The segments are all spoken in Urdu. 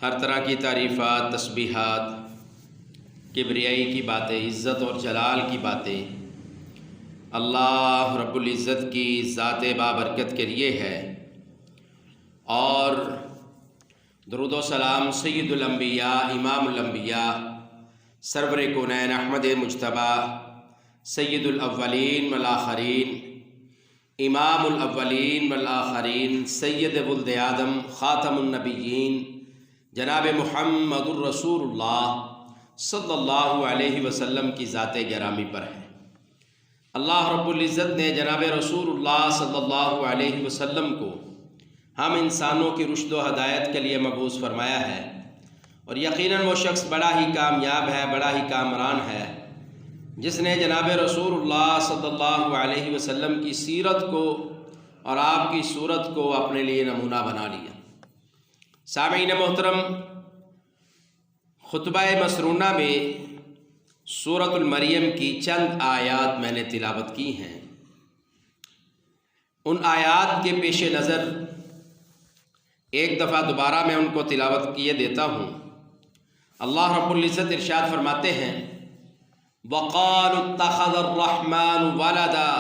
ہر طرح کی تعریفات، تسبیحات، کبریائی کی باتیں، عزت اور جلال کی باتیں اللہ رب العزت کی ذات بابرکت کے لیے ہے، اور درود و سلام سید الانبیاء، امام الانبیاء، سرور کونین احمد مجتبی، سید الاولین والآخرین، امام الاولین والآخرین، سید ولد آدم، خاتم النبیین، جناب محمد الرسول اللہ صلی اللہ علیہ وسلم کی ذات گرامی پر ہے۔ اللہ رب العزت نے جناب رسول اللہ صلی اللہ علیہ وسلم کو ہم انسانوں کی رشد و ہدایت کے لیے مبعوث فرمایا ہے، اور یقیناً وہ شخص بڑا ہی کامیاب ہے، بڑا ہی کامران ہے جس نے جناب رسول اللہ صلی اللہ علیہ وسلم کی سیرت کو اور آپ کی صورت کو اپنے لیے نمونہ بنا لیا۔ سامعین محترم، خطبہ مسرونہ میں سورۃ المریم کی چند آیات میں نے تلاوت کی ہیں۔ ان آیات کے پیش نظر ایک دفعہ دوبارہ میں ان کو تلاوت کیے دیتا ہوں۔ اللہ رب العزت ارشاد فرماتے ہیں، وَقَالُوا اتَّخَذَ الرَّحْمَنُ وَلَدًا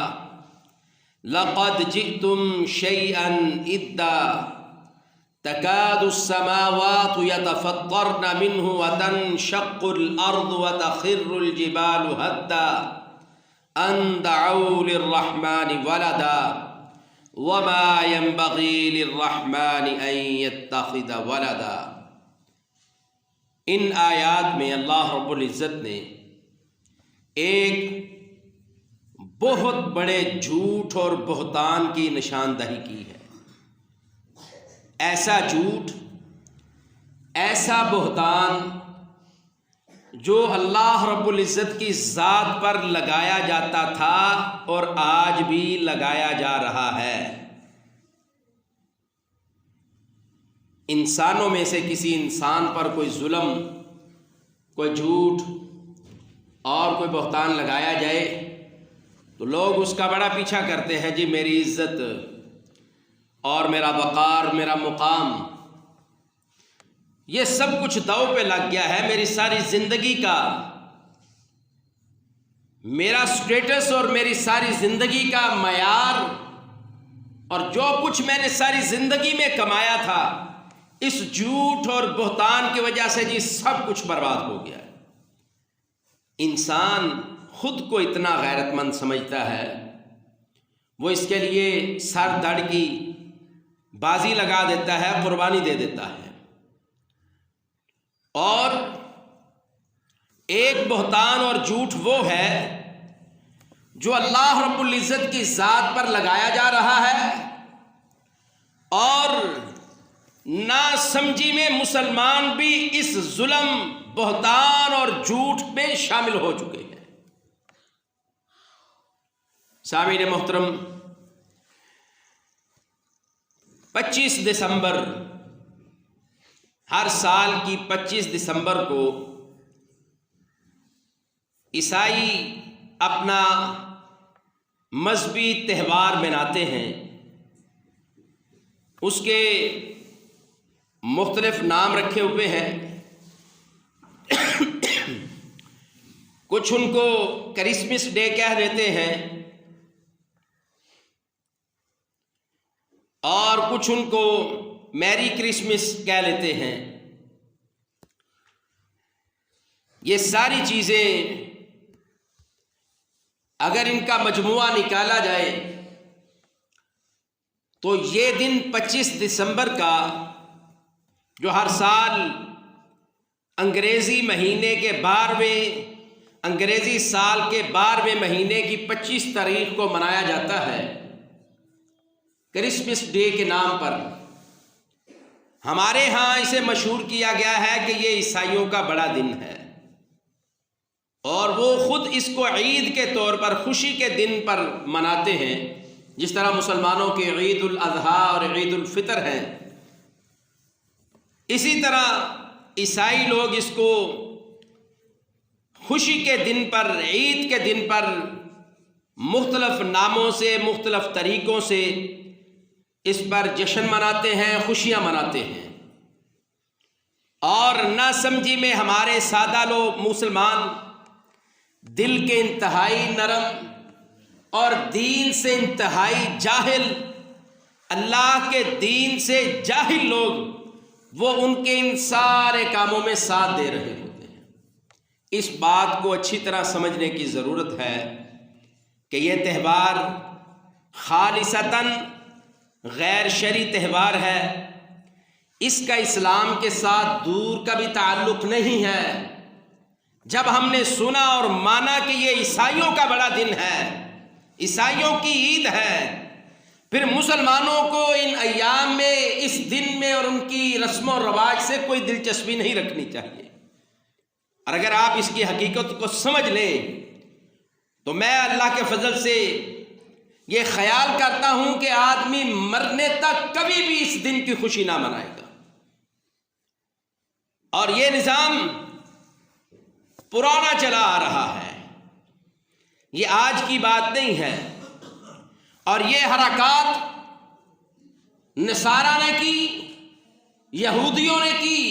لَقَدْ جِئْتُمْ شَيْئًا إِدًّا تَكَادُ السَّمَاوَاتُ يَتَفَطَّرْنَ مِنْهُ وَتَنشَقُّ الْأَرْضُ وَتَخِرُّ الْجِبَالُ هَدًّا أَن دَعَوْا لِلرَّحْمَنِ وَلَدًا وَمَا يَنبَغِي لِلرَّحْمَنِ أَن يَتَّخِذَ وَلَدًا۔ ان آیات میں اللہ رب العزت نے ایک بہت بڑے جھوٹ اور بہتان کی نشاندہی کی ہے۔ ایسا جھوٹ، ایسا بہتان جو اللہ رب العزت کی ذات پر لگایا جاتا تھا اور آج بھی لگایا جا رہا ہے۔ انسانوں میں سے کسی انسان پر کوئی ظلم، کوئی جھوٹ اور کوئی بہتان لگایا جائے تو لوگ اس کا بڑا پیچھا کرتے ہیں، جی میری عزت اور میرا وقار، میرا مقام، یہ سب کچھ داؤ پہ لگ گیا ہے۔ میری ساری زندگی کا، میرا سٹیٹس اور میری ساری زندگی کا معیار اور جو کچھ میں نے ساری زندگی میں کمایا تھا، اس جھوٹ اور بہتان کی وجہ سے جی سب کچھ برباد ہو گیا ہے۔ انسان خود کو اتنا غیرت مند سمجھتا ہے، وہ اس کے لیے سر دھڑ کی بازی لگا دیتا ہے، قربانی دے دیتا ہے۔ اور ایک بہتان اور جھوٹ وہ ہے جو اللہ رب العزت کی ذات پر لگایا جا رہا ہے، اور نا سمجھی میں مسلمان بھی اس ظلم، بہتان اور جھوٹ میں شامل ہو چکے ہیں۔ سامعین محترم، 25 دسمبر، ہر سال کی 25 دسمبر کو عیسائی اپنا مذہبی تہوار مناتے ہیں۔ اس کے مختلف نام رکھے ہوئے ہیں، کچھ ان کو کرسمس ڈے کہہ دیتے ہیں، اور کچھ ان کو میری کرسمس کہہ لیتے ہیں۔ یہ ساری چیزیں اگر ان کا مجموعہ نکالا جائے تو یہ دن 25 دسمبر کا، جو ہر سال انگریزی مہینے کے 12ویں، انگریزی سال کے 12ویں مہینے کی 25 تاریخ کو منایا جاتا ہے کرسمس ڈے کے نام پر، ہمارے ہاں اسے مشہور کیا گیا ہے کہ یہ عیسائیوں کا بڑا دن ہے، اور وہ خود اس کو عید کے طور پر، خوشی کے دن پر مناتے ہیں، جس طرح مسلمانوں کے عید الاضحیٰ اور عید الفطر ہیں۔ اسی طرح عیسائی لوگ اس کو خوشی کے دن پر، عید کے دن پر مختلف ناموں سے، مختلف طریقوں سے اس پر جشن مناتے ہیں، خوشیاں مناتے ہیں۔ اور نہ سمجھی میں ہمارے سادہ لوگ مسلمان دل کے انتہائی نرم اور دین سے انتہائی جاہل، اللہ کے دین سے جاہل لوگ، وہ ان کے ان سارے کاموں میں ساتھ دے رہے ہوتے ہیں۔ اس بات کو اچھی طرح سمجھنے کی ضرورت ہے کہ یہ تہوار خالصتاً غیر شرعی تہوار ہے، اس کا اسلام کے ساتھ دور کا بھی تعلق نہیں ہے۔ جب ہم نے سنا اور مانا کہ یہ عیسائیوں کا بڑا دن ہے، عیسائیوں کی عید ہے، پھر مسلمانوں کو ان ایام میں، اس دن میں اور ان کی رسم و رواج سے کوئی دلچسپی نہیں رکھنی چاہیے۔ اور اگر آپ اس کی حقیقت کو سمجھ لیں تو میں اللہ کے فضل سے یہ خیال کرتا ہوں کہ آدمی مرنے تک کبھی بھی اس دن کی خوشی نہ منائے گا۔ اور یہ نظام پرانا چلا آ رہا ہے، یہ آج کی بات نہیں ہے، اور یہ حرکات نصارہ نے کی، یہودیوں نے کی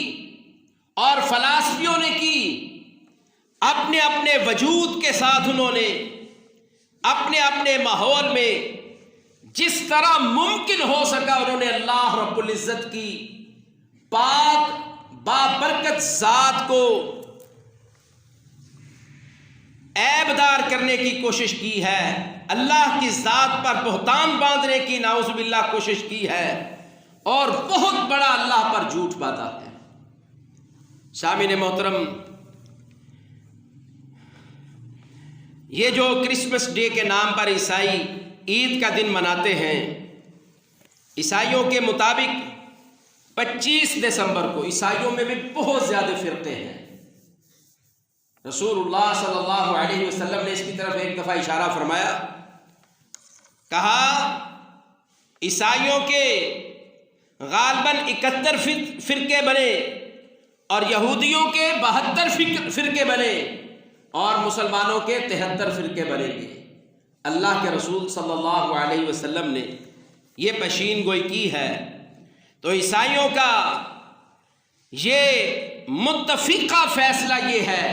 اور فلاسفیوں نے کی۔ اپنے اپنے وجود کے ساتھ انہوں نے اپنے اپنے ماحول میں جس طرح ممکن ہو سکا انہوں نے اللہ رب العزت کی پاک بابرکت ذات کو عیبدار کرنے کی کوشش کی ہے، اللہ کی ذات پر بہتان باندھنے کی نعوذ باللہ کوشش کی ہے، اور بہت بڑا اللہ پر جھوٹ باندھا ہے۔ سامعین محترم، یہ جو کرسمس ڈے کے نام پر عیسائی عید کا دن مناتے ہیں، عیسائیوں کے مطابق 25 دسمبر کو، عیسائیوں میں بھی بہت زیادہ فرقے ہیں۔ رسول اللہ صلی اللہ علیہ وسلم نے اس کی طرف ایک دفعہ اشارہ فرمایا، کہا عیسائیوں کے غالباً 71 فرقے بنے اور یہودیوں کے 72 فرقے بنے اور مسلمانوں کے 73 فرقے بنیں گے۔ اللہ کے رسول صلی اللہ علیہ وسلم نے یہ پیشین گوئی کی ہے۔ تو عیسائیوں کا یہ متفقہ فیصلہ یہ ہے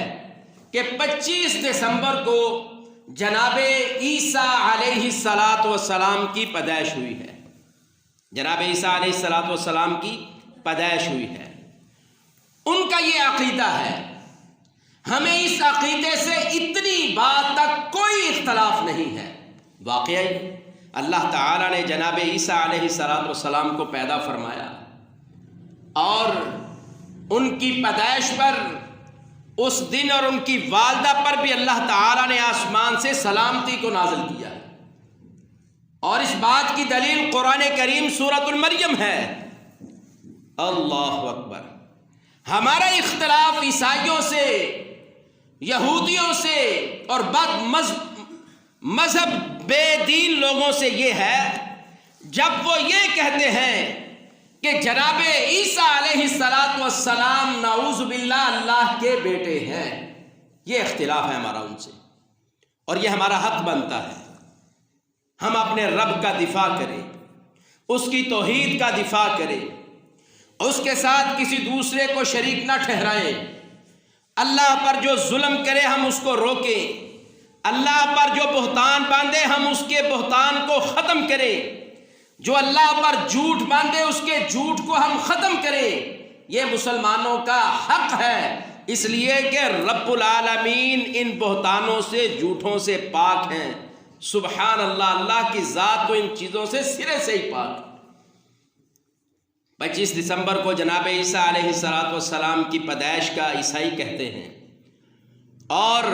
کہ 25 دسمبر کو جناب عیسیٰ علیہ السلام کی پیدائش ہوئی ہے، جناب عیسیٰ علیہ السلام کی پیدائش ہوئی ہے۔ ان کا یہ عقیدہ ہے، ہمیں اس عقیدے سے اتنی بات تک کوئی اختلاف نہیں ہے۔ واقعی اللہ تعالیٰ نے جناب عیسیٰ علیہ السلام کو پیدا فرمایا، اور ان کی پیدائش پر اس دن اور ان کی والدہ پر بھی اللہ تعالیٰ نے آسمان سے سلامتی کو نازل کیا، اور اس بات کی دلیل قرآن کریم سورۃ المریم ہے۔ اللہ اکبر! ہمارا اختلاف عیسائیوں سے، یہودیوں سے اور بد مذہب بے دین لوگوں سے یہ ہے، جب وہ یہ کہتے ہیں کہ جناب عیسیٰ علیہ السلام نعوذ باللہ اللہ کے بیٹے ہیں۔ یہ اختلاف ہے ہمارا ان سے، اور یہ ہمارا حق بنتا ہے ہم اپنے رب کا دفاع کریں، اس کی توحید کا دفاع کریں، اس کے ساتھ کسی دوسرے کو شریک نہ ٹھہرائیں، اللہ پر جو ظلم کرے ہم اس کو روکیں، اللہ پر جو بہتان باندھے ہم اس کے بہتان کو ختم کریں، جو اللہ پر جھوٹ باندھے اس کے جھوٹ کو ہم ختم کریں۔ یہ مسلمانوں کا حق ہے، اس لیے کہ رب العالمین ان بہتانوں سے، جھوٹوں سے پاک ہیں۔ سبحان اللہ! اللہ کی ذات تو ان چیزوں سے سرے سے ہی پاک ہے۔ 25 دسمبر کو جناب عیسیٰ علیہ السلام کی پیدائش کا عیسائی کہتے ہیں، اور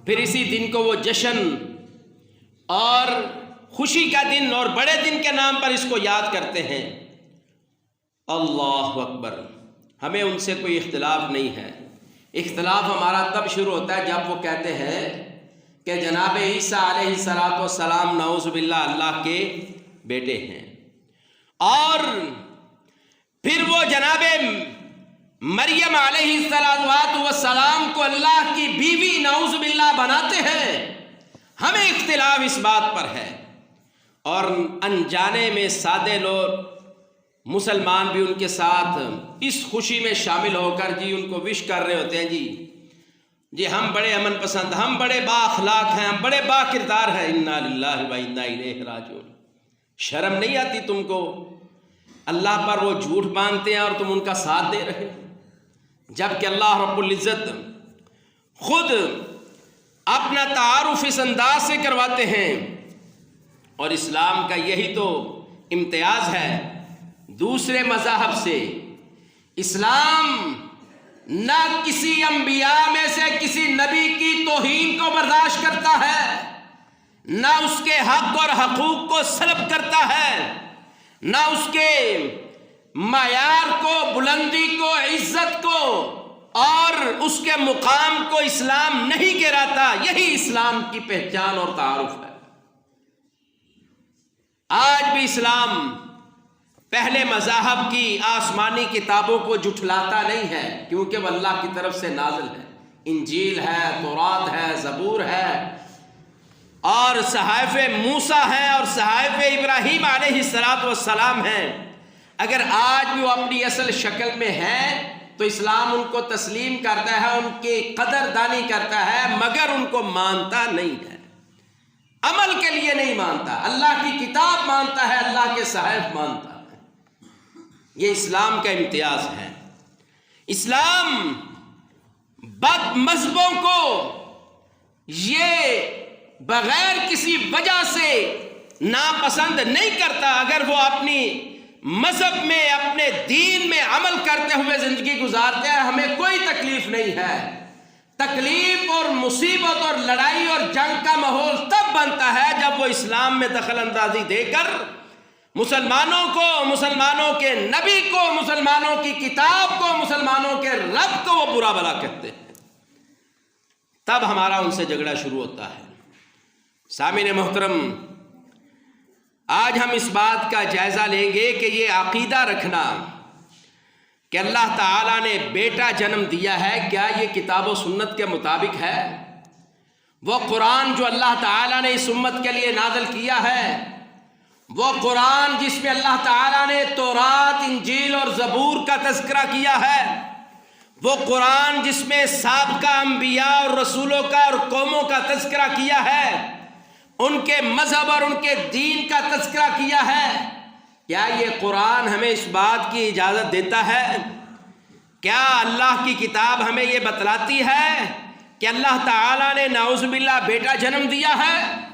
پھر اسی دن کو وہ جشن اور خوشی کا دن اور بڑے دن کے نام پر اس کو یاد کرتے ہیں۔ اللہ اکبر! ہمیں ان سے کوئی اختلاف نہیں ہے۔ اختلاف ہمارا تب شروع ہوتا ہے جب وہ کہتے ہیں کہ جناب عیسیٰ علیہ السلام نعوذ باللہ اللہ کے بیٹے ہیں، اور پھر وہ جناب مریم علیہ السلام کو اللہ کی بیوی نعوذ باللہ بناتے ہیں۔ ہمیں اختلاف اس بات پر ہے، اور انجانے میں سادے لوگ مسلمان بھی ان کے ساتھ اس خوشی میں شامل ہو کر جی ان کو وش کر رہے ہوتے ہیں جی ہم بڑے امن پسند، ہم بڑے با اخلاق ہیں، ہم بڑے با کردار ہیں، انا للہ و انا الیہ راجعون۔ شرم نہیں آتی تم کو؟ اللہ پر وہ جھوٹ باندھتے ہیں اور تم ان کا ساتھ دے رہے ہو، جبکہ اللہ رب العزت خود اپنا تعارف اس انداز سے کرواتے ہیں۔ اور اسلام کا یہی تو امتیاز ہے دوسرے مذاہب سے۔ اسلام نہ کسی انبیاء میں سے کسی نبی کی توہین کو برداشت کرتا ہے، نہ اس کے حق اور حقوق کو سلب کرتا ہے، نہ اس کے معیار کو، بلندی کو، عزت کو اور اس کے مقام کو اسلام نہیں گراتا۔ یہی اسلام کی پہچان اور تعارف ہے۔ آج بھی اسلام پہلے مذاہب کی آسمانی کتابوں کو جھٹلاتا نہیں ہے، کیونکہ وہ اللہ کی طرف سے نازل ہے۔ انجیل ہے، تورات ہے، زبور ہے اور صحائف موسیٰ ہیں اور صحائف ابراہیم علیہ السلام ہیں۔ اگر آج بھی وہ اپنی اصل شکل میں ہیں تو اسلام ان کو تسلیم کرتا ہے، ان کی قدردانی کرتا ہے، مگر ان کو مانتا نہیں ہے، عمل کے لیے نہیں مانتا۔ اللہ کی کتاب مانتا ہے، اللہ کے صحائف مانتا ہے۔ یہ اسلام کا امتیاز ہے۔ اسلام بد مذہبوں کو یہ بغیر کسی وجہ سے ناپسند نہیں کرتا۔ اگر وہ اپنی مذہب میں، اپنے دین میں عمل کرتے ہوئے زندگی گزارتے ہیں، ہمیں کوئی تکلیف نہیں ہے۔ تکلیف اور مصیبت اور لڑائی اور جنگ کا ماحول تب بنتا ہے جب وہ اسلام میں دخل اندازی دے کر مسلمانوں کو، مسلمانوں کے نبی کو، مسلمانوں کی کتاب کو، مسلمانوں کے رب کو وہ برا بھلا کہتے ہیں، تب ہمارا ان سے جھگڑا شروع ہوتا ہے۔ سامعین محترم، آج ہم اس بات کا جائزہ لیں گے کہ یہ عقیدہ رکھنا کہ اللہ تعالیٰ نے بیٹا جنم دیا ہے، کیا یہ کتاب و سنت کے مطابق ہے؟ وہ قرآن جو اللہ تعالیٰ نے اس امت کے لیے نازل کیا ہے، وہ قرآن جس میں اللہ تعالیٰ نے تورات، انجیل اور زبور کا تذکرہ کیا ہے، وہ قرآن جس میں سابقہ انبیاء اور رسولوں کا اور قوموں کا تذکرہ کیا ہے، ان کے مذہب اور ان کے دین کا تذکرہ کیا ہے، کیا یہ قرآن ہمیں اس بات کی اجازت دیتا ہے؟ کیا اللہ کی کتاب ہمیں یہ بتلاتی ہے کہ اللہ تعالیٰ نے نعوذ باللہ بیٹا جنم دیا ہے؟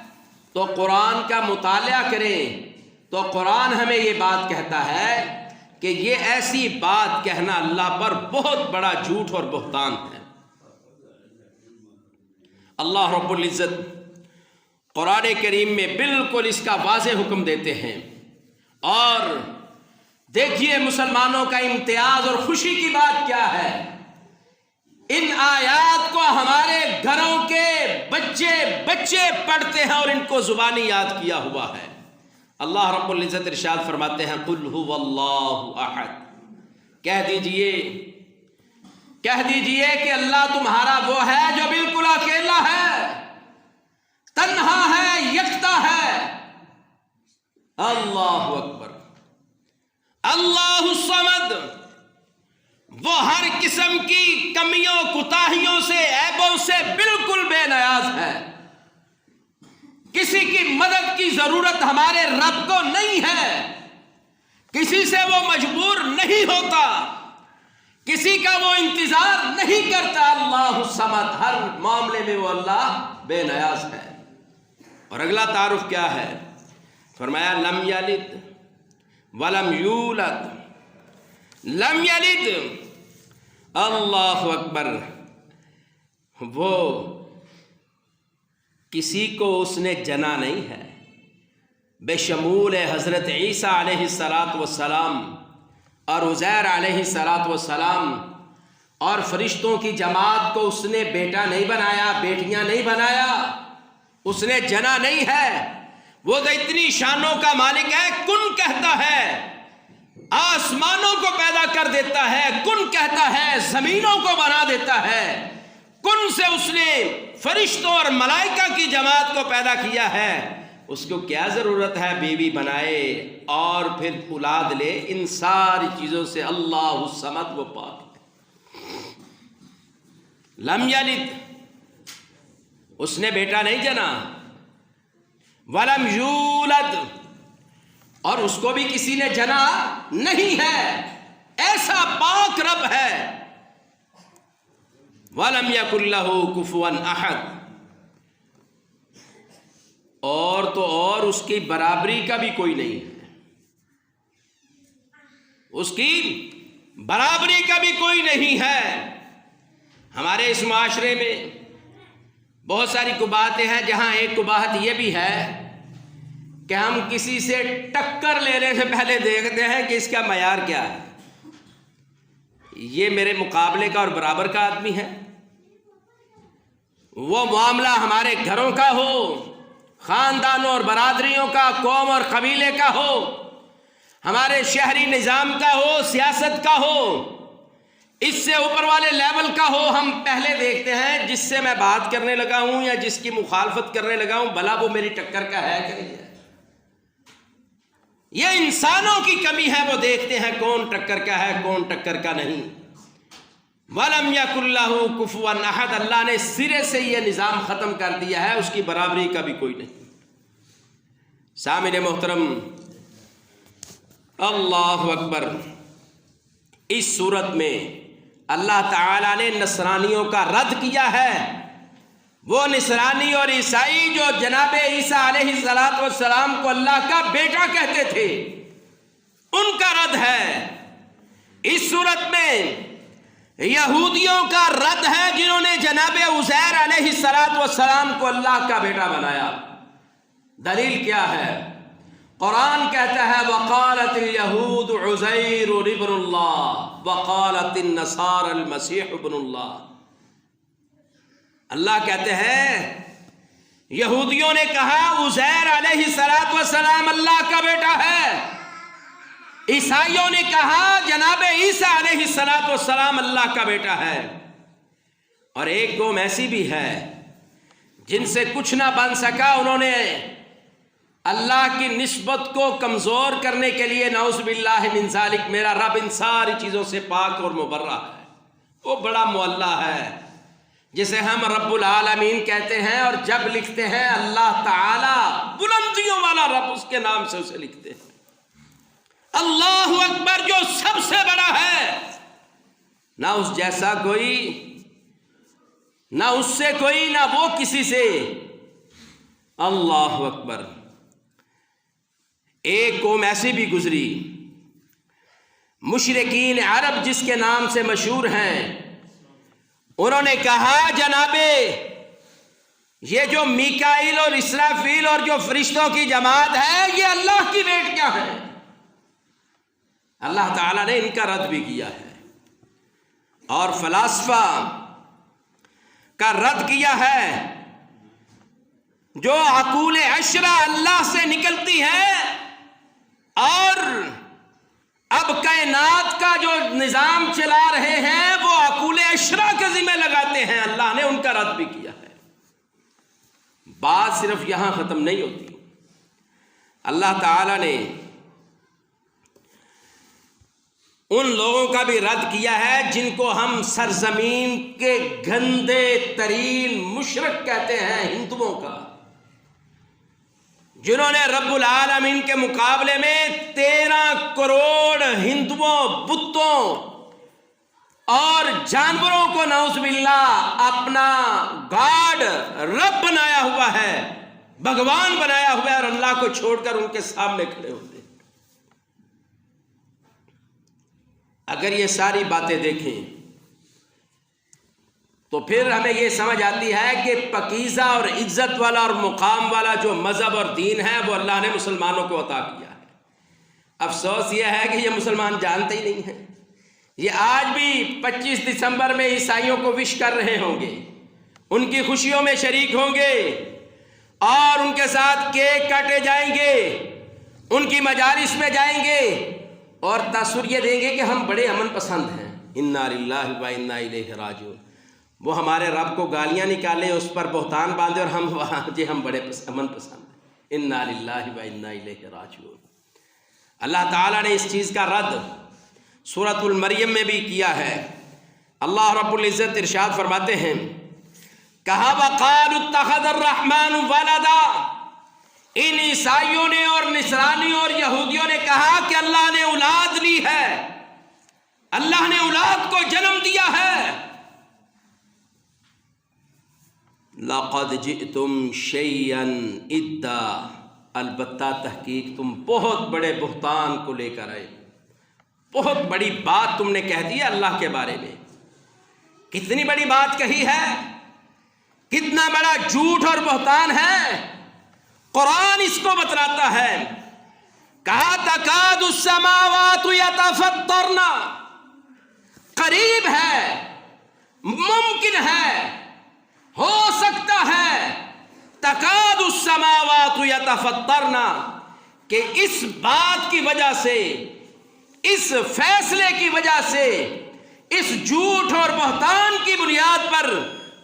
تو قرآن کا مطالعہ کریں تو قرآن ہمیں یہ بات کہتا ہے کہ یہ ایسی بات کہنا اللہ پر بہت بڑا جھوٹ اور بہتان ہے۔ اللہ رب العزت قرآن کریم میں بالکل اس کا واضح حکم دیتے ہیں۔ اور دیکھیے مسلمانوں کا امتیاز اور خوشی کی بات کیا ہے، ان آیات کو ہمارے گھروں کے بچے پڑھتے ہیں اور ان کو زبانی یاد کیا ہوا ہے۔ اللہ رب العزت ارشاد فرماتے ہیں قل هو اللہ احد، کہہ دیجئے کہ اللہ تمہارا وہ ہے جو بالکل اکیلا ہے، تنہا ہے، یکتا ہے۔ اللہ اکبر۔ اللہ الصمد، وہ ہر قسم کی کمیوں، کوتاہیوں سے، عیبوں سے بالکل بے نیاز ہے۔ کسی کی مدد کی ضرورت ہمارے رب کو نہیں ہے، کسی سے وہ مجبور نہیں ہوتا، کسی کا وہ انتظار نہیں کرتا۔ اللہ الصمد، ہر معاملے میں وہ اللہ بے نیاز ہے۔ اور اگلا تعارف کیا ہے؟ فرمایا لم یلد ولم یولد، لم یلد، اللہ اکبر، وہ کسی کو اس نے جنا نہیں ہے، بشمول حضرت عیسیٰ علیہ السلام اور عزیر علیہ السلام اور فرشتوں کی جماعت کو اس نے بیٹا نہیں بنایا، بیٹیاں نہیں بنایا، اس نے جنا نہیں ہے۔ وہ تو اتنی شانوں کا مالک ہے، کن کہتا ہے آسمانوں کو پیدا کر دیتا ہے، کن کہتا ہے زمینوں کو بنا دیتا ہے، کن سے اس نے فرشتوں اور ملائکہ کی جماعت کو پیدا کیا ہے، اس کو کیا ضرورت ہے بیوی بنائے اور پھر اولاد لے؟ ان ساری چیزوں سے اللہ الصمد، وہ پاک ہے۔ لم یلد، اس نے بیٹا نہیں جنا، ولم یولد، اور اس کو بھی کسی نے جنا نہیں ہے، ایسا پاک رب ہے۔ وَلَمْ يَكُنْ لَهُ كُفُوًا أَحَدٌ، اور تو اور اس کی برابری کا بھی کوئی نہیں ہے، اس کی برابری کا بھی کوئی نہیں ہے۔ ہمارے اس معاشرے میں بہت ساری قباحتیں ہیں، جہاں ایک قباحت یہ بھی ہے کہ ہم کسی سے ٹکر لینے سے پہلے دیکھتے ہیں کہ اس کا معیار کیا ہے، یہ میرے مقابلے کا اور برابر کا آدمی ہے۔ وہ معاملہ ہمارے گھروں کا ہو، خاندانوں اور برادریوں کا، قوم اور قبیلے کا ہو، ہمارے شہری نظام کا ہو، سیاست کا ہو، اس سے اوپر والے لیول کا ہو، ہم پہلے دیکھتے ہیں جس سے میں بات کرنے لگا ہوں یا جس کی مخالفت کرنے لگا ہوں، بھلا وہ میری ٹکر کا ہے کہ نہیں ہے۔ یہ انسانوں کی کمی ہے، وہ دیکھتے ہیں کون ٹکر کا ہے کون ٹکر کا نہیں۔ وَلَمْ يَكُنْ لَهُ كُفُوًا أَحَدٌ، اللہ نے سرے سے یہ نظام ختم کر دیا ہے، اس کی برابری کا بھی کوئی نہیں۔ سامعین محترم، اللہ اکبر، اس صورت میں اللہ تعالیٰ نے نصرانیوں کا رد کیا ہے۔ وہ نصرانی اور عیسائی جو جناب عیسیٰ علیہ السلام کو اللہ کا بیٹا کہتے تھے، ان کا رد ہے۔ اس صورت میں یہودیوں کا رد ہے، جنہوں نے جناب عزیر علیہ السلام کو اللہ کا بیٹا بنایا۔ دلیل کیا ہے؟ قرآن کہتا ہے وقالت اليہود عزیر ابن اللہ وقالت النصارى المسیح ابن اللہ۔ اللہ کہتے ہیں یہودیوں نے کہا عزیر علیہ السلام اللہ کا بیٹا ہے، عیسائیوں نے کہا جناب عیسیٰ علیہ السلام اللہ کا بیٹا ہے، اور ایک قوم ایسی بھی ہے جن سے کچھ نہ بن سکا، انہوں نے اللہ کی نسبت کو کمزور کرنے کے لیے نعوذ باللہ من ذالک، میرا رب ان ساری چیزوں سے پاک اور مبرہ ہے، وہ بڑا معلی ہے جسے ہم رب العالمین کہتے ہیں، اور جب لکھتے ہیں اللہ تعالی بلندیوں والا رب، اس کے نام سے اسے لکھتے ہیں۔ اللہ اکبر، جو سب سے بڑا ہے، نہ اس جیسا کوئی، نہ اس سے کوئی، نہ وہ کسی سے۔ اللہ اکبر۔ ایک قوم ایسی بھی گزری، مشرکین عرب جس کے نام سے مشہور ہیں، انہوں نے کہا جنابے یہ جو میکائیل اور اسرافیل اور جو فرشتوں کی جماعت ہے، یہ اللہ کی بیٹیاں ہیں۔ اللہ تعالیٰ نے ان کا رد بھی کیا ہے، اور فلاسفہ کا رد کیا ہے۔ جو عقول عشرہ اللہ سے نکلتی ہے اور اب کائنات کا جو نظام چلا رہے ہیں، وہ عقول عشرہ کے ذمہ لگاتے ہیں، اللہ نے ان کا رد بھی کیا ہے۔ بات صرف یہاں ختم نہیں ہوتی، اللہ تعالیٰ نے ان لوگوں کا بھی رد کیا ہے جن کو ہم سرزمین کے گندے ترین مشرک کہتے ہیں، ہندوؤں کا، جنہوں نے رب العالمین کے مقابلے میں 13 کروڑ ہندوؤں، بتوں اور جانوروں کو نعوذ باللہ اپنا گاڈ، رب بنایا ہوا ہے، بھگوان بنایا ہوا ہے، اور اللہ کو چھوڑ کر ان کے سامنے کھڑے ہوتے ہیں۔ اگر یہ ساری باتیں دیکھیں تو پھر ہمیں یہ سمجھ آتی ہے کہ پاکیزہ اور عزت والا اور مقام والا جو مذہب اور دین ہے، وہ اللہ نے مسلمانوں کو عطا کیا ہے۔ افسوس یہ ہے کہ یہ مسلمان جانتے ہی نہیں ہیں۔ یہ آج بھی 25 دسمبر میں عیسائیوں کو وش کر رہے ہوں گے، ان کی خوشیوں میں شریک ہوں گے، اور ان کے ساتھ کیک کاٹے جائیں گے، ان کی مجالس میں جائیں گے، اور تاثر یہ دیں گے کہ ہم بڑے امن پسند ہیں۔ انا للہ و انا الیہ راجعون۔ وہ ہمارے رب کو گالیاں نکالے، اس پر بہتان باندھے، اور ہم وہاں جی ہم بڑے امن پسند ہیں۔ انا للہ و انا الیہ راجعون۔ اللہ تعالیٰ نے اس چیز کا رد سورۃ المریم میں بھی کیا ہے۔ اللہ رب العزت ارشاد فرماتے ہیں، کہا وَقَالُوا اتَّخَذَ الرَّحْمَنُ وَلَدًا، ان عیسائیوں نے اور نصرانیوں اور یہودیوں نے کہا کہ اللہ نے اولاد لی ہے، اللہ نے اولاد کو جنم دیا ہے۔ لَقَدْ جِئْتُمْ شَيْئًا إِدًّا، البتہ تحقیق تم بہت بڑے بہتان کو لے کر آئے، بہت بڑی بات تم نے کہہ دی اللہ کے بارے میں۔ کتنی بڑی بات کہی ہے، کتنا بڑا جھوٹ اور بہتان ہے، قرآن اس کو بتلاتا ہے۔ کہا تکاد السماوات یتفطرن، قریب ہے، ممکن ہے، ہو سکتا ہے، تکاد السماوات یتفطرن، کہ اس بات کی وجہ سے، اس فیصلے کی وجہ سے، اس جھوٹ اور بہتان کی بنیاد پر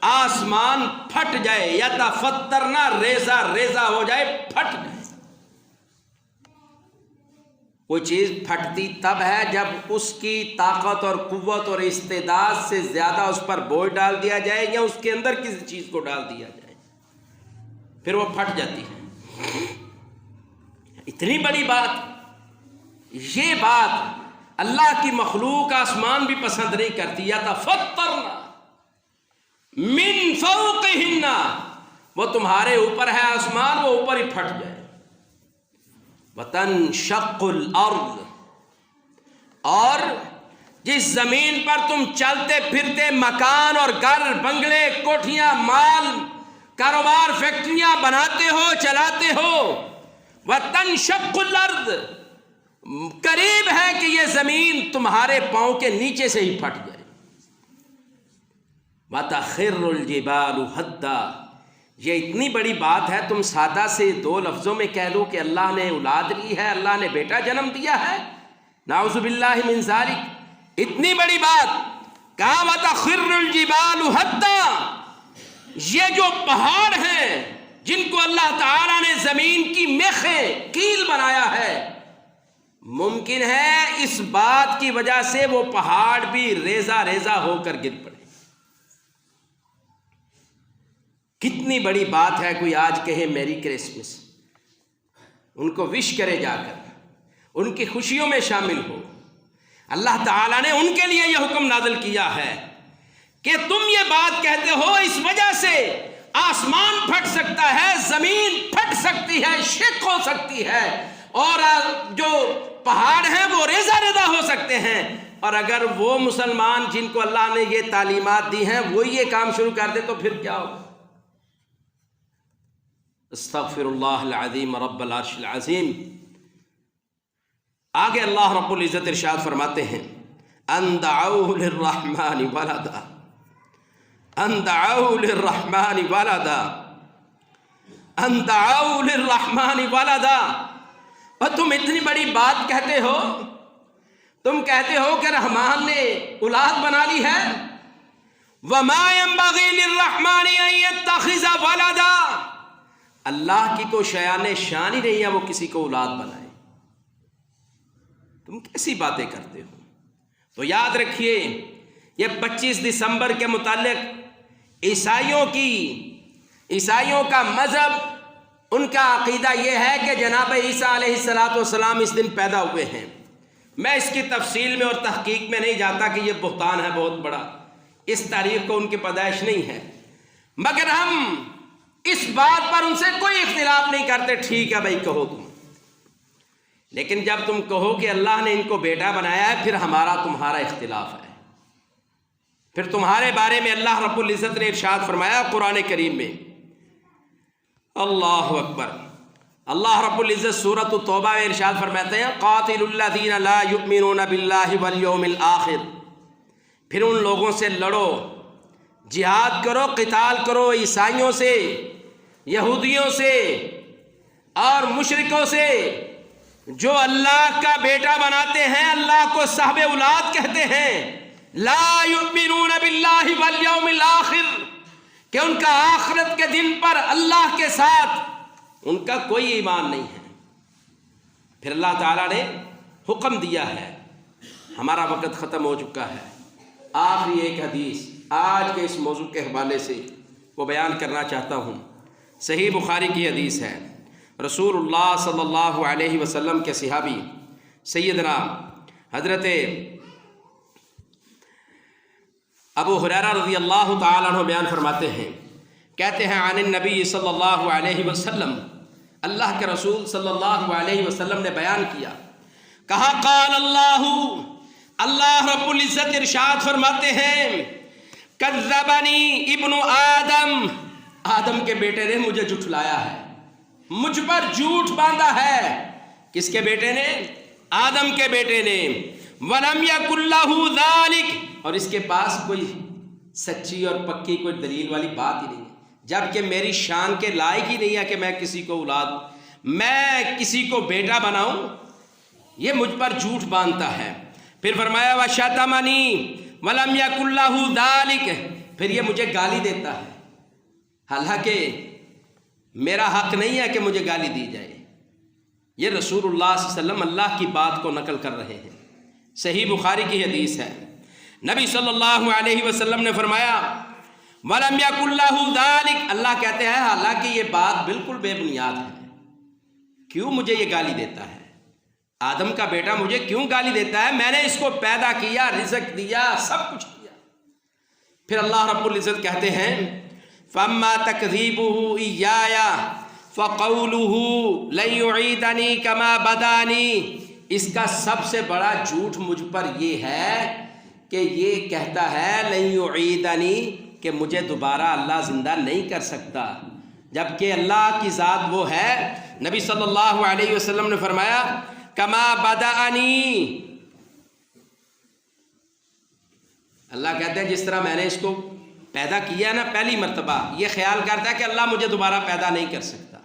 آسمان پھٹ جائے، یتفطرن، ریزہ ریزہ ہو جائے، پھٹ جائے۔ کوئی چیز پھٹتی تب ہے جب اس کی طاقت اور قوت اور استعداد سے زیادہ اس پر بوجھ ڈال دیا جائے یا اس کے اندر کسی چیز کو ڈال دیا جائے، پھر وہ پھٹ جاتی ہے۔ اتنی بڑی بات، یہ بات اللہ کی مخلوق آسمان بھی پسند نہیں کرتی۔ یتفطرن من فوقہن، وہ تمہارے اوپر ہے آسمان، وہ اوپر ہی پھٹ جائے۔ وتنشق الارض، اور جس زمین پر تم چلتے پھرتے مکان اور گھر بنگلے کوٹھیاں مال کاروبار فیکٹریاں بناتے ہو چلاتے ہو، وتنشق الارض، قریب ہے کہ یہ زمین تمہارے پاؤں کے نیچے سے ہی پھٹ جائے۔ وَتَخِرُّ الْجِبَالُ هَدًّا، یہ اتنی بڑی بات ہے، تم سادہ سے دو لفظوں میں کہہ دو کہ اللہ نے اولاد لی ہے، اللہ نے بیٹا جنم دیا ہے، نعوذ باللہ من ذالک، اتنی بڑی بات۔ کہا وَتَخِرُّ الْجِبَالُ هَدًّا، یہ جو پہاڑ ہیں جن کو اللہ تعالیٰ نے زمین کی میخیں کیل بنایا ہے، ممکن ہے اس بات کی وجہ سے وہ پہاڑ بھی ریزہ ریزہ ہو کر گر پڑے۔ کتنی بڑی بات ہے، کوئی آج کہے میری کرسمس، ان کو وش کرے جا کر، ان کی خوشیوں میں شامل ہو۔ اللہ تعالیٰ نے ان کے لیے یہ حکم نازل کیا ہے کہ تم یہ بات کہتے ہو، اس وجہ سے آسمان پھٹ سکتا ہے، زمین پھٹ سکتی ہے، شق ہو سکتی ہے، اور جو پہاڑ ہیں وہ ریزہ ریزہ ہو سکتے ہیں، اور اگر وہ مسلمان جن کو اللہ نے یہ تعلیمات دی ہیں وہ یہ کام شروع کر دے تو پھر کیا ہوگا؟ استغفر اللہ العظیم رب العرش العظیم۔ آگے اللہ رب العزت ارشاد فرماتے ہیں، ان دعوا للرحمن ولدا، ان دعوا للرحمن ولدا، ان دعوا للرحمن ولدا۔ اور تم اتنی بڑی بات کہتے ہو، تم کہتے ہو کہ رحمان نے اولاد بنا لی ہے۔ وما ينبغي للرحمن ان يتخذ ولدا، اللہ کی تو شیان شان ہی نہیں ہے وہ کسی کو اولاد بنائے، تم کیسی باتیں کرتے ہو؟ تو یاد رکھیے، یہ 25 دسمبر کے متعلق عیسائیوں کا مذہب، ان کا عقیدہ یہ ہے کہ جناب عیسیٰ علیہ السلام اس دن پیدا ہوئے ہیں۔ میں اس کی تفصیل میں اور تحقیق میں نہیں جاتا کہ یہ بہتان ہے بہت بڑا، اس تاریخ کو ان کی پیدائش نہیں ہے، مگر ہم اس بات پر ان سے کوئی اختلاف نہیں کرتے، ٹھیک ہے بھائی کہو تم، لیکن جب تم کہو کہ اللہ نے ان کو بیٹا بنایا ہے، پھر ہمارا تمہارا اختلاف ہے، پھر تمہارے بارے میں اللہ رب العزت نے ارشاد فرمایا قرآن کریم میں، اللہ اکبر، اللہ رب العزت سورۃ التوبہ میں ارشاد فرماتے ہیں، قاتل الذین لا یؤمنون باللہ والیوم الآخر، پھر ان لوگوں سے لڑو، جہاد کرو، قتال کرو، عیسائیوں سے، یہودیوں سے اور مشرکوں سے جو اللہ کا بیٹا بناتے ہیں، اللہ کو صاحب اولاد کہتے ہیں، لا یؤمنون باللہ والیوم الآخر، کہ ان کا آخرت کے دن پر اللہ کے ساتھ ان کا کوئی ایمان نہیں ہے۔ پھر اللہ تعالیٰ نے حکم دیا ہے۔ ہمارا وقت ختم ہو چکا ہے، آخری ایک حدیث آج کے اس موضوع کے حوالے سے وہ بیان کرنا چاہتا ہوں۔ صحیح بخاری کی حدیث ہے، رسول اللہ صلی اللہ علیہ وسلم کے صحابی سیدنا حضرت ابو ہریرہ رضی اللہ تعالیٰ عنہ بیان فرماتے ہیں، کہتے ہیں عن النبی صلی اللہ علیہ وسلم، اللہ کے رسول صلی اللہ علیہ وسلم نے بیان کیا، کہا قال اللہ رب العزت ارشاد فرماتے ہیں، کذبنی ابن آدم کے بیٹے نے مجھے جھٹلایا ہے، مجھ پر جھوٹ باندھا ہے۔ کس کے بیٹے نے؟ آدم کے بیٹے نے۔ وَلَمْ يَكُنْ لَهُ ذَلِكَ، اور اس کے پاس کوئی سچی اور پکی کوئی دلیل والی بات ہی نہیں ہے، جبکہ میری شان کے لائق ہی نہیں ہے کہ میں کسی کو اولاد، میں کسی کو بیٹا بناؤں۔ یہ مجھ پر جھوٹ باندھتا ہے۔ پھر فرمایا وَشَتَمَنِي وَلَمْ يَكُنْ لَهُ ذَلِكَ، پھر یہ مجھے گالی دیتا ہے، حالانکہ میرا حق نہیں ہے کہ مجھے گالی دی جائے۔ یہ رسول اللہ صلی اللہ علیہ وسلم اللہ کی بات کو نقل کر رہے ہیں، صحیح بخاری کی حدیث ہے۔ نبی صلی اللہ علیہ وسلم نے فرمایا وَلَمْ يَكُنْ لَهُ ذَلِكَ، اللہ کہتے ہیں حالانکہ یہ بات بالکل بے بنیاد ہے، کیوں مجھے یہ گالی دیتا ہے؟ آدم کا بیٹا مجھے کیوں گالی دیتا ہے؟ میں نے اس کو پیدا کیا، رزق دیا، سب کچھ کیا۔ پھر اللہ رب العزت کہتے ہیں فَأَمَّا تَكْذِيبُهُ إِيَّايَ فَقَوْلُهُ لَن يُعِيدَنِي كَمَا بَدَانِي، اس کا سب سے بڑا جھوٹ مجھ پر یہ ہے کہ یہ کہتا ہے لَن يُعِيدَنِي، کہ مجھے دوبارہ اللہ زندہ نہیں کر سکتا، جبکہ اللہ کی ذات وہ ہے۔ نبی صلی اللہ علیہ وسلم نے فرمایا کما بدأنی، اللہ کہتے ہیں جس طرح میں نے اس کو پیدا کیا نا پہلی مرتبہ، یہ خیال کرتا ہے کہ اللہ مجھے دوبارہ پیدا نہیں کر سکتا۔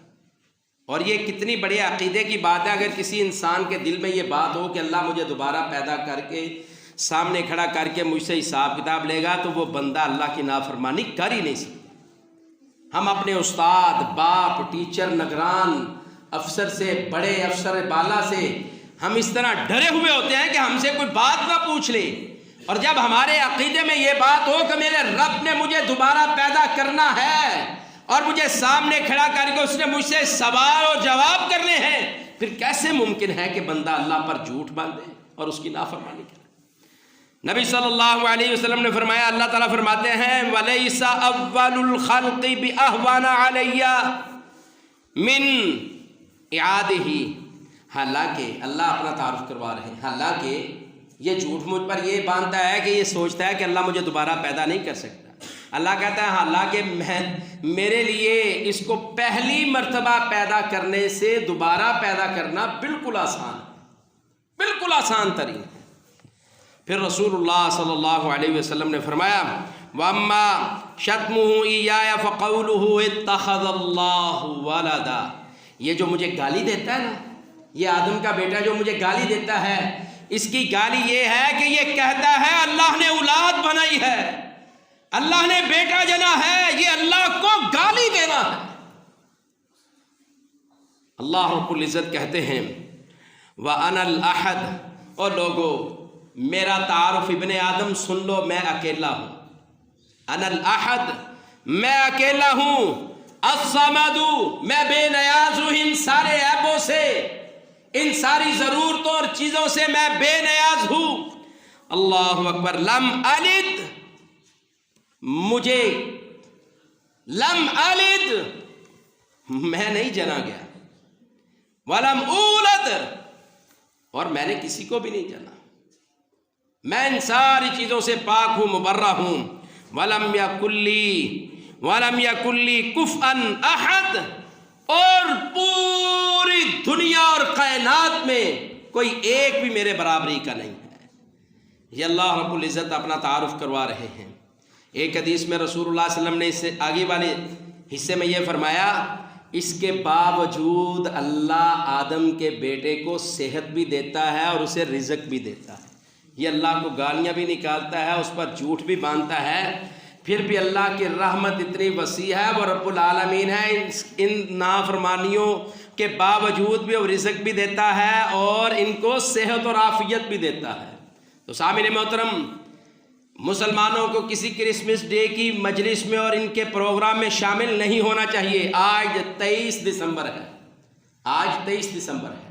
اور یہ کتنی بڑے عقیدے کی بات ہے، اگر کسی انسان کے دل میں یہ بات ہو کہ اللہ مجھے دوبارہ پیدا کر کے سامنے کھڑا کر کے مجھ سے حساب کتاب لے گا، تو وہ بندہ اللہ کی نافرمانی کر ہی نہیں سکتا۔ ہم اپنے استاد، باپ، ٹیچر، نگران، افسر سے، بڑے افسر بالا سے ہم اس طرح ڈرے ہوئے ہوتے ہیں کہ ہم سے کوئی بات نہ پوچھ لے، اور جب ہمارے عقیدے میں یہ بات ہو کہ میرے رب نے مجھے دوبارہ پیدا کرنا ہے اور مجھے سامنے کھڑا کر کے اس نے مجھ سے سوال و جواب کرنے ہیں، پھر کیسے ممکن ہے کہ بندہ اللہ پر جھوٹ باندھے اور اس کی نافرمانی کرے؟ نبی صلی اللہ علیہ وسلم نے فرمایا، اللہ تعالیٰ فرماتے ہیں وَلَيْسَ أَوَّلُ الْخَلْقِ بِأَهْوَنَ عَلَيَّ مِنْ إِعَادِهِ، حالانکہ اللہ اپنا تعارف کروا رہے ہیں، حالانکہ یہ جھوٹ مجھ پر یہ باندھتا ہے کہ یہ سوچتا ہے کہ اللہ مجھے دوبارہ پیدا نہیں کر سکتا۔ اللہ کہتا ہے حالانکہ میرے لیے اس کو پہلی مرتبہ پیدا کرنے سے دوبارہ پیدا کرنا بالکل آسان ہے، بالکل آسان ترین ہے۔ پھر رسول اللہ صلی اللہ علیہ وسلم نے فرمایا وَأَمَّا شَتْمُهُ إِيَّايَ فَقَوْلُهُ اتَّخَذَ اللَّهُ وَلَدًا، یہ جو مجھے گالی دیتا ہے نا، یہ آدم کا بیٹا جو مجھے گالی دیتا ہے، اس کی گالی یہ ہے کہ یہ کہتا ہے اللہ نے اولاد بنائی ہے، اللہ نے بیٹا جنا ہے، یہ اللہ کو گالی دینا ہے۔ اللہ رب العزت کہتے ہیں وَأَنَا الْأَحَدُ، اور لوگو میرا تعارف ابن آدم سن لو، میں اکیلا ہوں، انا الاحد، میں اکیلا ہوں، الصمد، میں بے نیاز ہوں ان سارے عیبوں سے، ان ساری ضرورتوں اور چیزوں سے میں بے نیاز ہوں۔ اللہ اکبر، لم الد، مجھے لم الد، میں نہیں جنا گیا، ولم اولد، اور میں نے کسی کو بھی نہیں جنا، میں ان ساری چیزوں سے پاک ہوں، مبرہ ہوں۔ وَلَمْ يَكُنْ لِي كُفْوًا أَحَدٌ، اور پوری دنیا اور کائنات میں کوئی ایک بھی میرے برابری کا نہیں ہے۔ یہ اللہ رب العزت اپنا تعارف کروا رہے ہیں۔ ایک حدیث میں رسول اللہ صلی اللہ علیہ وسلم نے اس سے آگے والے حصے میں یہ فرمایا، اس کے باوجود اللہ آدم کے بیٹے کو صحت بھی دیتا ہے اور اسے رزق بھی دیتا ہے۔ یہ اللہ کو گالیاں بھی نکالتا ہے، اس پر جھوٹ بھی باندھتا ہے، پھر بھی اللہ کی رحمت اتنی وسیع ہے، وہ رب العالمین ہے، ان نافرمانیوں کے باوجود بھی وہ رزق بھی دیتا ہے اور ان کو صحت اور عافیت بھی دیتا ہے۔ تو سامعین محترم، مسلمانوں کو کسی کرسمس ڈے کی مجلس میں اور ان کے پروگرام میں شامل نہیں ہونا چاہیے۔ آج 23 دسمبر ہے، آج 23 دسمبر ہے،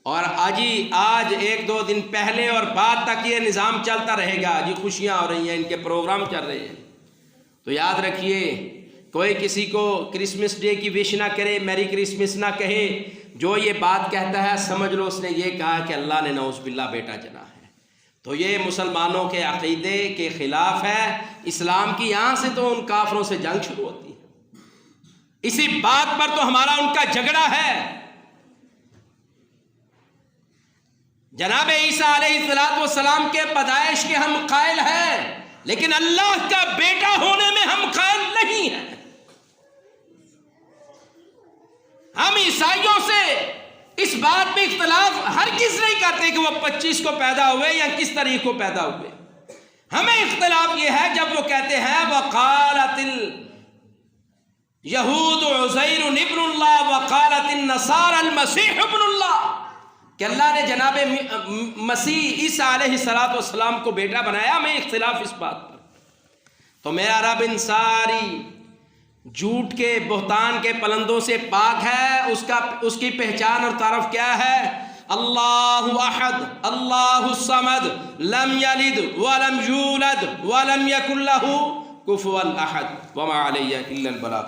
اور آج 1-2 دن پہلے اور بعد تک یہ نظام چلتا رہے گا جی، خوشیاں ہو رہی ہیں، ان کے پروگرام چل رہے ہیں۔ تو یاد رکھیے، کوئی کسی کو کرسمس ڈے کی وش نہ کرے، میری کرسمس نہ کہے۔ جو یہ بات کہتا ہے سمجھ لو اس نے یہ کہا کہ اللہ نے نعوذ باللہ بیٹا جنا ہے۔ تو یہ مسلمانوں کے عقیدے کے خلاف ہے، اسلام کی یہاں سے تو ان کافروں سے جنگ شروع ہوتی ہے، اسی بات پر تو ہمارا ان کا جھگڑا ہے۔ جناب عیسیٰ علیہ السلام کے پیدائش کے ہم قائل ہیں، لیکن اللہ کا بیٹا ہونے میں ہم قائل نہیں ہیں۔ ہم عیسائیوں سے اس بات میں اختلاف ہرگز نہیں کرتے کہ وہ 25 کو پیدا ہوئے یا کس تاریخ کو پیدا ہوئے۔ ہمیں اختلاف یہ ہے جب وہ کہتے ہیں وقالت الیہود عزیر ابن اللہ وقالت النصارى المسیح ابن اللہ، کہ اللہ نے جناب مسیح عیسیٰ علیہ السلام کو بیٹا بنایا۔ ہمیں اختلاف اس بات پر۔ تو میرا رب ان ساری جھوٹ کے بہتان کے پلندوں سے پاک ہے۔ اس کی پہچان اور تعارف کیا ہے؟ اللہ احد، اللہ الصمد، لم یلد ولم یولد ولم یکن لہ کفوا احد، وما علی الا البلاغ۔